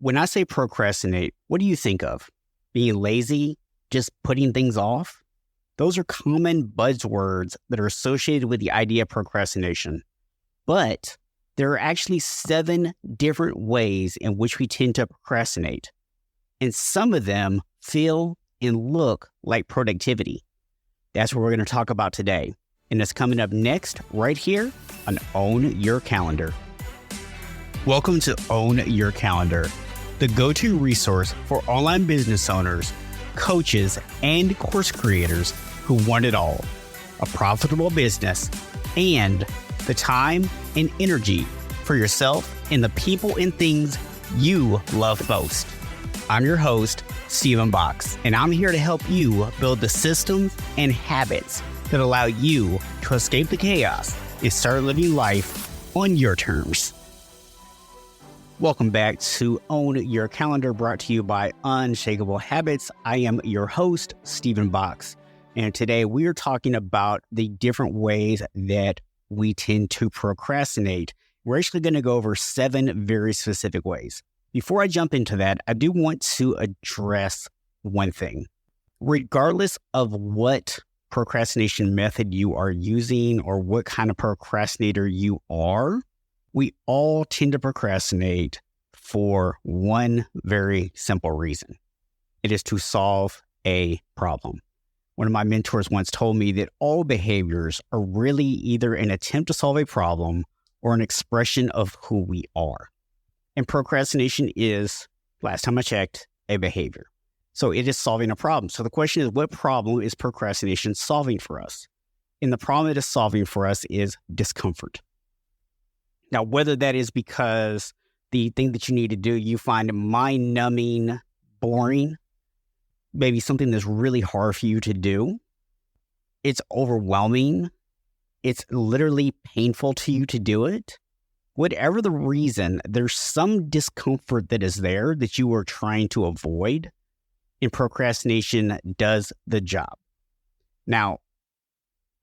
When I say procrastinate, what do you think of? Being lazy? Just putting things off? Those are common buzzwords that are associated with the idea of procrastination. But there are actually 7 different ways in which we tend to procrastinate. And some of them feel and look like productivity. That's what we're going to talk about today. And it's coming up next right here on Own Your Calendar. Welcome to Own Your Calendar, the go-to resource for online business owners, coaches, and course creators who want it all: a profitable business and the time and energy for yourself and the people and things you love most. I'm your host, Stephen Box, and I'm here to help you build the systems and habits that allow you to escape the chaos and start living life on your terms. Welcome back to Own Your Calendar, brought to you by Unshakable Habits. I am your host, Stephen Box, and today we are talking about the different ways that we tend to procrastinate. We're actually going to go over 7 very specific ways. Before I jump into that, I do want to address one thing. Regardless of what procrastination method you are using or what kind of procrastinator you are, we all tend to procrastinate for one very simple reason. It is to solve a problem. One of my mentors once told me that all behaviors are really either an attempt to solve a problem or an expression of who we are. And procrastination is, last time I checked, a behavior. So it is solving a problem. So the question is, what problem is procrastination solving for us? And the problem it is solving for us is discomfort. Now, whether that is because the thing that you need to do, you find mind-numbing, boring, maybe something that's really hard for you to do, it's overwhelming, it's literally painful to you to do it. Whatever the reason, there's some discomfort that is there that you are trying to avoid, and procrastination does the job. Now,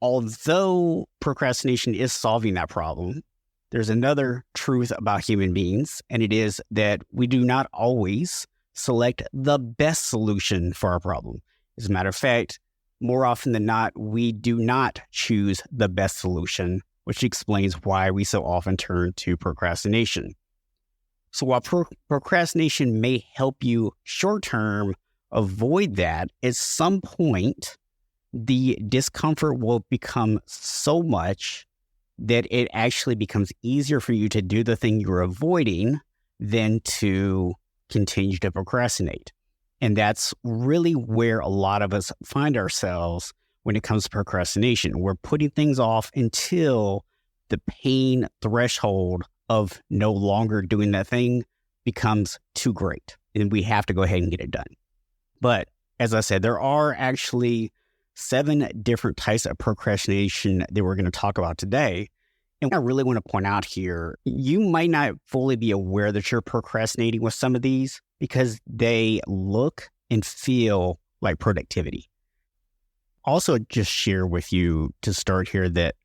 although procrastination is solving that problem, there's another truth about human beings, and it is that we do not always select the best solution for our problem. As a matter of fact, more often than not, we do not choose the best solution, which explains why we so often turn to procrastination. So while procrastination may help you short-term avoid that, at some point, the discomfort will become so much that it actually becomes easier for you to do the thing you're avoiding than to continue to procrastinate. And that's really where a lot of us find ourselves when it comes to procrastination. We're putting things off until the pain threshold of no longer doing that thing becomes too great, and we have to go ahead and get it done. But as I said, there are actually 7 different types of procrastination that we're going to talk about today. And what I really want to point out here, you might not fully be aware that you're procrastinating with some of these because they look and feel like productivity. Also, just share with you to start here that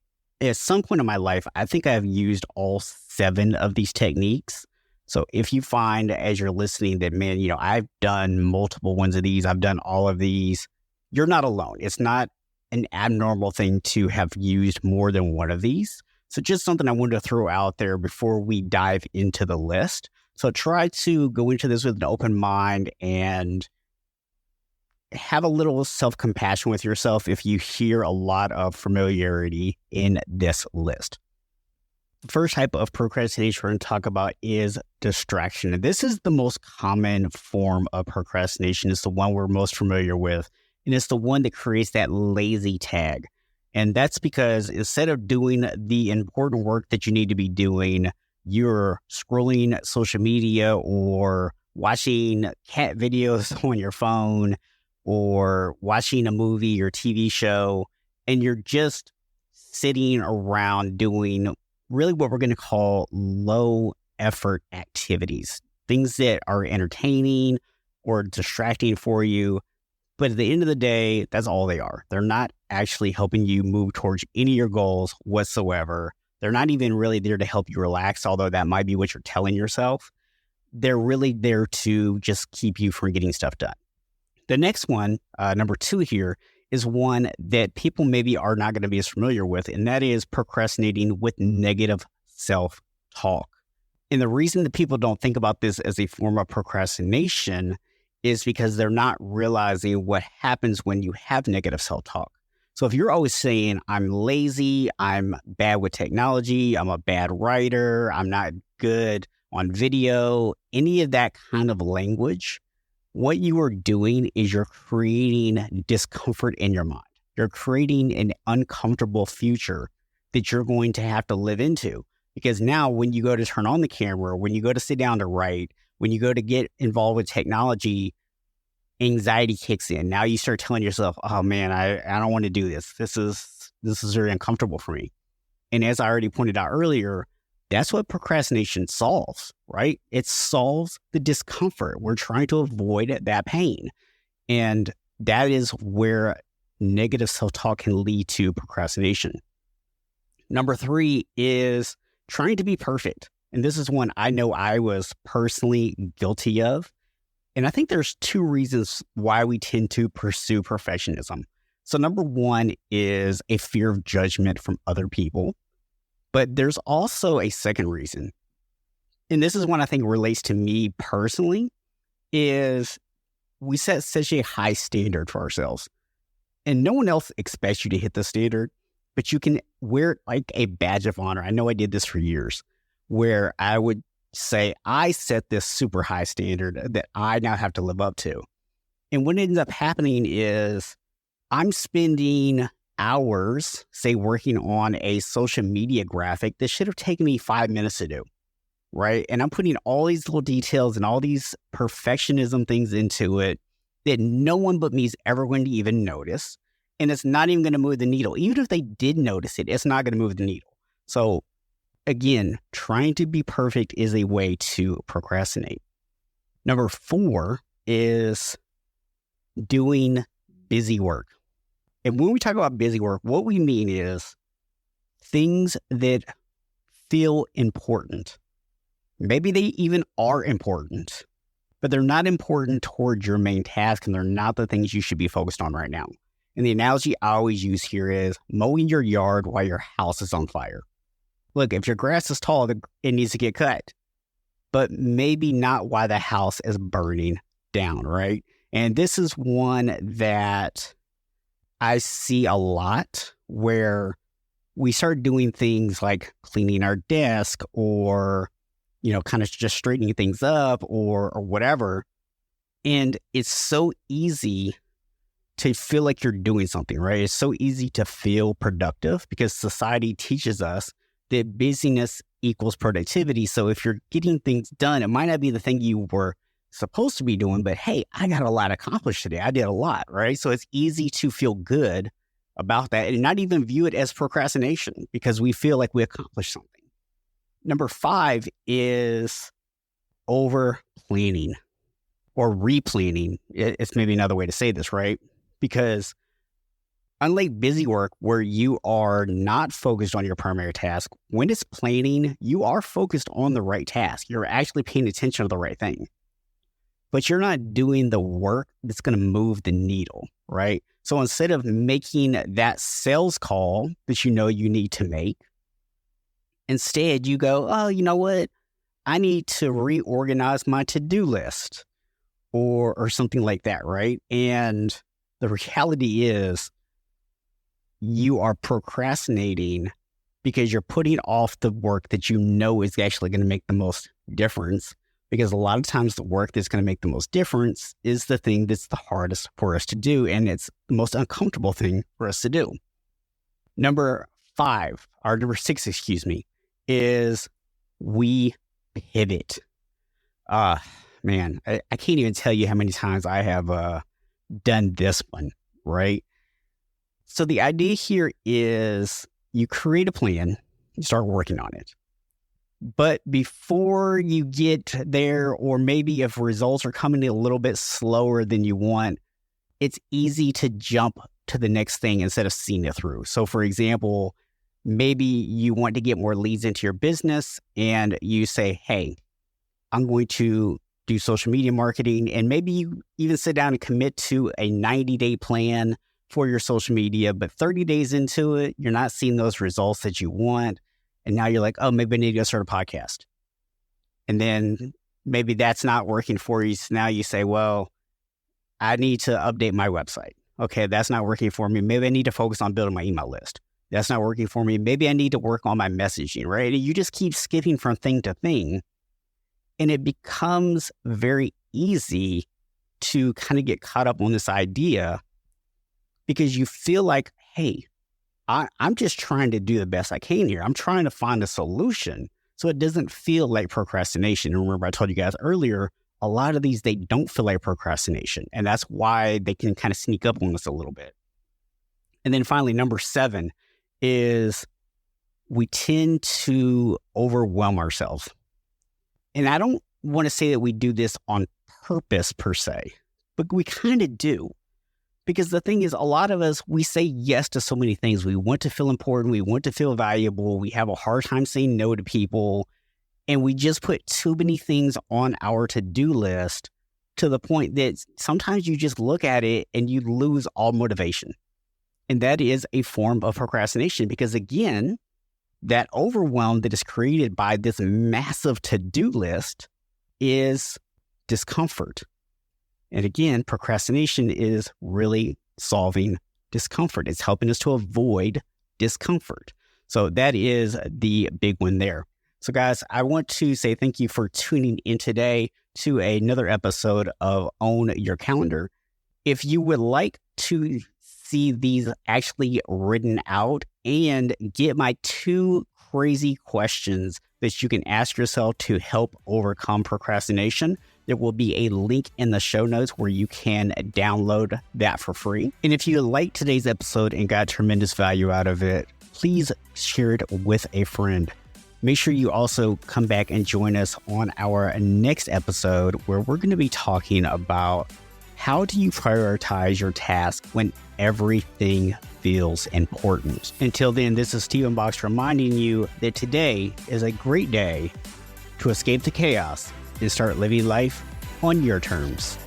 at some point in my life, I think I've used all 7 of these techniques. So if you find as you're listening that, man, I've done multiple ones of these, I've done all of these, you're not alone. It's not an abnormal thing to have used more than one of these. So just something I wanted to throw out there before we dive into the list. So try to go into this with an open mind and have a little self-compassion with yourself if you hear a lot of familiarity in this list. The first type of procrastination we're going to talk about is distraction. And this is the most common form of procrastination. It's the one we're most familiar with. And it's the one that creates that lazy tag. And that's because instead of doing the important work that you need to be doing, you're scrolling social media or watching cat videos on your phone or watching a movie or TV show, and you're just sitting around doing really what we're going to call low effort activities, things that are entertaining or distracting for you. But at the end of the day, that's all they are. They're not actually helping you move towards any of your goals whatsoever. They're not even really there to help you relax, although that might be what you're telling yourself. they're really there to just keep you from getting stuff done. The next one, number 2 here, is one that people maybe are not going to be as familiar with, and that is procrastinating with negative self-talk. And the reason that people don't think about this as a form of procrastination is because they're not realizing what happens when you have negative self-talk. So if you're always saying, I'm lazy, I'm bad with technology, I'm a bad writer, I'm not good on video, any of that kind of language, what you are doing is you're creating discomfort in your mind. You're creating an uncomfortable future that you're going to have to live into. Because now when you go to turn on the camera, when you go to sit down to write, when you go to get involved with technology, anxiety kicks in. Now you start telling yourself, oh man, I don't want to do this. This is very uncomfortable for me. And as I already pointed out earlier, that's what procrastination solves, right? It solves the discomfort. We're trying to avoid that pain. And that is where negative self-talk can lead to procrastination. Number 3 is trying to be perfect. And this is one I know I was personally guilty of. And I think there's 2 reasons why we tend to pursue perfectionism. So number 1 is a fear of judgment from other people. But there's also a second reason. And this is one I think relates to me personally, is we set such a high standard for ourselves. And no one else expects you to hit the standard, but you can wear it like a badge of honor. I know I did this for years, where I would say, I set this super high standard that I now have to live up to. And what ends up happening is I'm spending hours, say, working on a social media graphic that should have taken me 5 minutes to do, right? And I'm putting all these little details and all these perfectionism things into it that no one but me is ever going to even notice. And it's not even going to move the needle. Even if they did notice it, it's not going to move the needle. So again, trying to be perfect is a way to procrastinate. Number 4 is doing busy work. And when we talk about busy work, what we mean is things that feel important. Maybe they even are important, but they're not important towards your main task, and they're not the things you should be focused on right now. And the analogy I always use here is mowing your yard while your house is on fire. Look, if your grass is tall, it needs to get cut, but maybe not while the house is burning down, right? And this is one that I see a lot, where we start doing things like cleaning our desk or, kind of just straightening things up or whatever. And it's so easy to feel like you're doing something, right? It's so easy to feel productive because society teaches us that busyness equals productivity. So if you're getting things done, it might not be the thing you were supposed to be doing, but hey, I got a lot accomplished today. I did a lot, right? So it's easy to feel good about that and not even view it as procrastination because we feel like we accomplished something. Number 5 is over planning or replanning. It's maybe another way to say this, right? Because unlike busy work where you are not focused on your primary task, when it's planning, you are focused on the right task. You're actually paying attention to the right thing. But you're not doing the work that's going to move the needle, right? So instead of making that sales call that you know you need to make, instead you go, oh, you know what? I need to reorganize my to-do list or something like that, right? And the reality is you are procrastinating because you're putting off the work that you know is actually going to make the most difference. Because a lot of times the work that's going to make the most difference is the thing that's the hardest for us to do. And it's the most uncomfortable thing for us to do. Number 6, is we pivot. Man, I can't even tell you how many times I have done this one, right? So the idea here is you create a plan, you start working on it. But before you get there, or maybe if results are coming in a little bit slower than you want, it's easy to jump to the next thing instead of seeing it through. So for example, maybe you want to get more leads into your business and you say, hey, I'm going to do social media marketing, and maybe you even sit down and commit to a 90-day plan for your social media, but 30 days into it, you're not seeing those results that you want. And now you're like, oh, maybe I need to go start a podcast. And then maybe that's not working for you. So now you say, well, I need to update my website. Okay, that's not working for me. Maybe I need to focus on building my email list. That's not working for me. Maybe I need to work on my messaging, right? And you just keep skipping from thing to thing. And it becomes very easy to kind of get caught up on this idea because you feel like, hey, I'm just trying to do the best I can here. I'm trying to find a solution so it doesn't feel like procrastination. And remember, I told you guys earlier, a lot of these, they don't feel like procrastination. And that's why they can kind of sneak up on us a little bit. And then finally, number 7 is we tend to overwhelm ourselves. And I don't want to say that we do this on purpose per se, but we kind of do. Because the thing is, a lot of us, we say yes to so many things. We want to feel important. We want to feel valuable. We have a hard time saying no to people. And we just put too many things on our to-do list to the point that sometimes you just look at it and you lose all motivation. And that is a form of procrastination because, again, that overwhelm that is created by this massive to-do list is discomfort. And again, procrastination is really solving discomfort. It's helping us to avoid discomfort. So that is the big one there. So guys, I want to say thank you for tuning in today to another episode of Own Your Calendar. If you would like to see these actually written out and get my 2 crazy questions that you can ask yourself to help overcome procrastination, there will be a link in the show notes where you can download that for free. And if you liked today's episode and got tremendous value out of it, please share it with a friend. Make sure you also come back and join us on our next episode where we're going to be talking about how do you prioritize your task when everything feels important. Until then, this is Stephen Box reminding you that today is a great day to escape the chaos and start living life on your terms.